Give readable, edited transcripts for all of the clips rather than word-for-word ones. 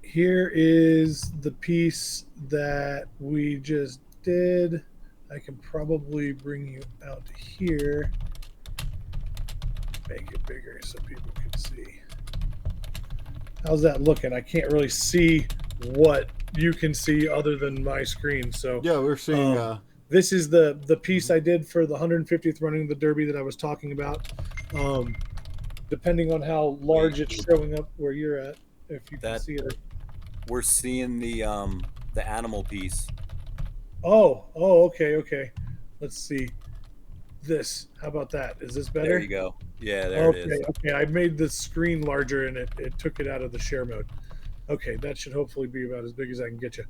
here is the piece that we just did. I can probably bring you out to here, make it bigger so people can see. How's that looking? I can't really see what you can see other than my screen. So Yeah, we're seeing. this is the piece I did for the 150th running of the Derby that I was talking about. Um, Depending on how large Wait, it's showing up where you're at, if you can that see it. we're seeing the animal piece. Oh, okay. Let's see this. How about that? Is this There you better? go. Yeah, there it is. Okay. I made the screen larger and it took it out of the share mode. Okay, that should hopefully be about as big as I can get you.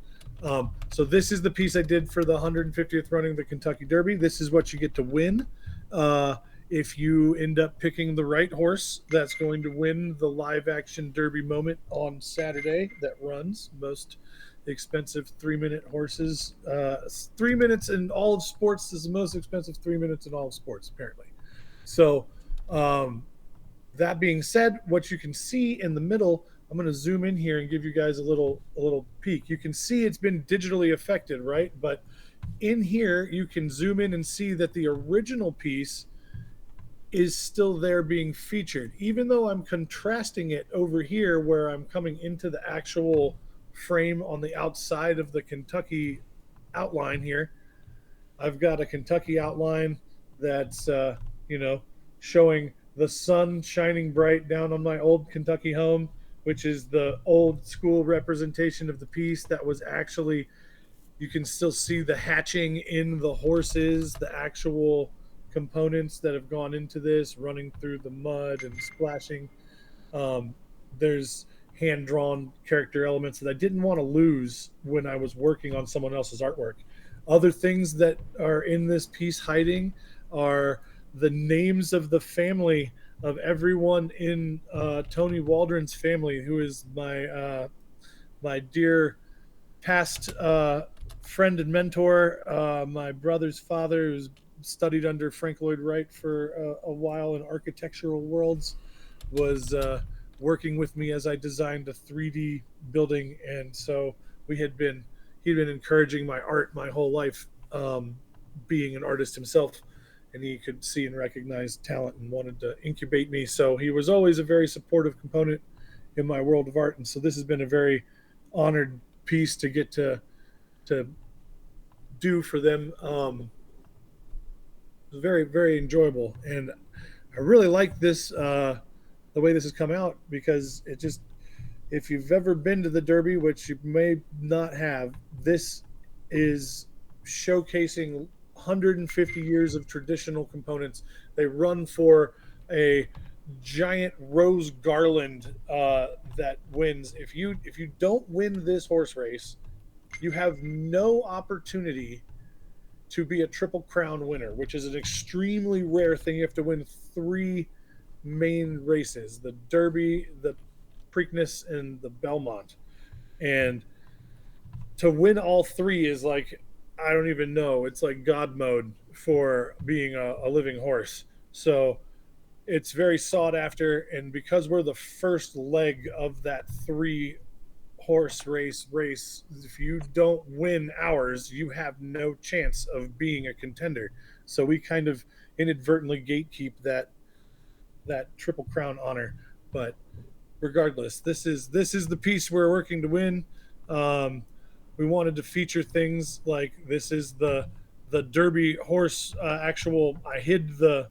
So this is the piece I did for the 150th running of the Kentucky Derby. This is what you get to win. If you end up picking the right horse, that's going to win the live action Derby moment on Saturday that runs. Most expensive 3-minute horses. 3 minutes in all of sports is the most expensive 3 minutes in all of sports, apparently. So, um, that being said, what you can see in the middle, I'm going to zoom in here and give you guys a little peek. You can see it's been digitally affected, right? But in here, you can zoom in and see that the original piece is still there being featured, even though I'm contrasting it over here where I'm coming into the actual frame on the outside of the Kentucky outline here. I've got a Kentucky outline that's showing the sun shining bright down on my old Kentucky home, which is the old school representation of the piece that was actually, you can still see the hatching in the horses, the actual components that have gone into this running through the mud and splashing. There's hand drawn character elements that I didn't want to lose when I was working on someone else's artwork. Other things that are in this piece hiding are the names of the family of everyone in Tony Waldron's family, who is my dear past friend and mentor, my brother's father, who's studied under Frank Lloyd Wright for a while in architectural worlds, was working with me as I designed a 3D building, and so he'd been encouraging my art my whole life, being an artist himself, and he could see and recognize talent and wanted to incubate me. So he was always a very supportive component in my world of art, and so this has been a very honored piece to get to do for them. It was very enjoyable, and I really like this the way this has come out, because it just, if you've ever been to the Derby, which you may not have, this is showcasing 150 years of traditional components. They run for a giant rose garland that wins. If you don't win this horse race, you have no opportunity to be a triple crown winner, which is an extremely rare thing. You have to win 3 main races: the Derby, the Preakness, and the Belmont. And to win all 3 is like, I don't even know. It's like God mode for being a living horse. So it's very sought after. And because we're the first leg of that 3 horse race, if you don't win ours, you have no chance of being a contender. So we kind of inadvertently gatekeep that triple crown honor. But regardless, this is the piece we're working to win. Um, we wanted to feature things like, this is the Derby horse, actual. I hid the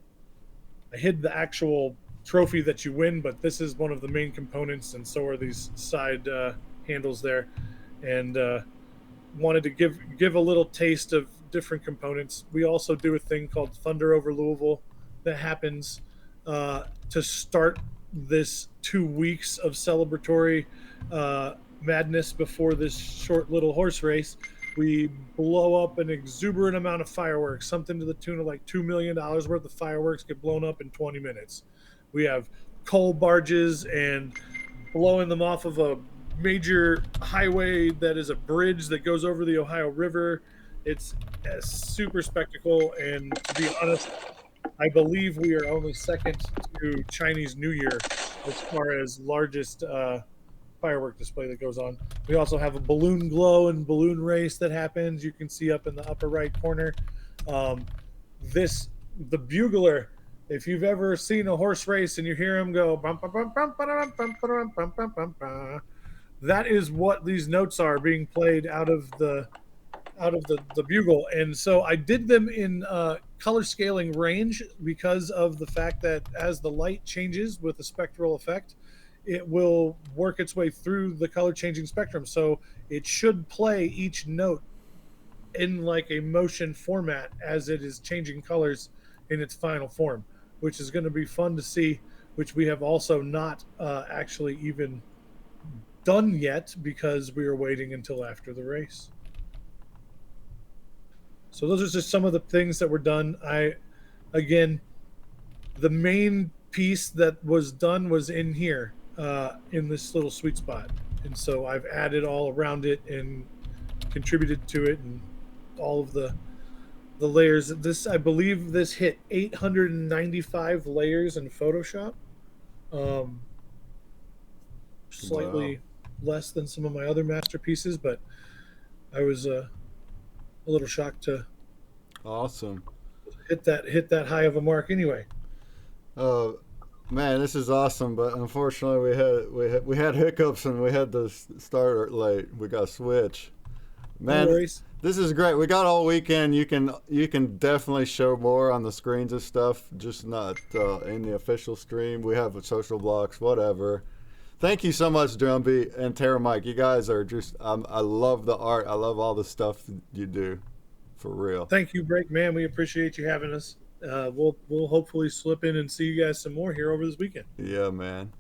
actual trophy that you win, but this is one of the main components, and so are these side handles there. And wanted to give a little taste of different components. We also do a thing called Thunder over Louisville that happens to start this 2 weeks of celebratory madness before this short little horse race. We blow up an exuberant amount of fireworks, something to the tune of like $2 million worth of fireworks get blown up in 20 minutes. We have coal barges and blowing them off of a major highway that is a bridge that goes over the Ohio River. It's a super spectacle, and to be honest, I believe we are only second to Chinese New Year as far as largest firework display that goes on. We also have a balloon glow and balloon race that happens. You can see up in the upper right corner. The bugler. If you've ever seen a horse race and you hear him go, bum, bum, bum, bum, bum, bum, bum, bum, bum, bum, bum, that is what these notes are being played out of the bugle. And so I did them in color scaling range because of the fact that as the light changes with a spectral effect, it will work its way through the color changing spectrum. So it should play each note in like a motion format as it is changing colors in its final form, which is going to be fun to see, which we have also not actually even done yet because we are waiting until after the race. So those are just some of the things that were done. Again, the main piece that was done was in here, in this little sweet spot. And so I've added all around it and contributed to it and all of the layers. This, I believe this hit 895 layers in Photoshop. Slightly less than some of my other masterpieces, but I was a little shocked to Awesome. hit that high of a mark anyway. Man, this is awesome, but unfortunately we had hiccups and we had to start late. We got to switch. Man, No worries. this is great. We got all weekend. You can definitely show more on the screens and stuff, just not in the official stream. We have social blocks, whatever. Thank you so much, Jumbie and Tara Mike. You guys are just I love the art. I love all the stuff you do. For real. Thank you, Break Man. We appreciate you having us. We'll hopefully slip in and see you guys some more here over this weekend. Yeah, man.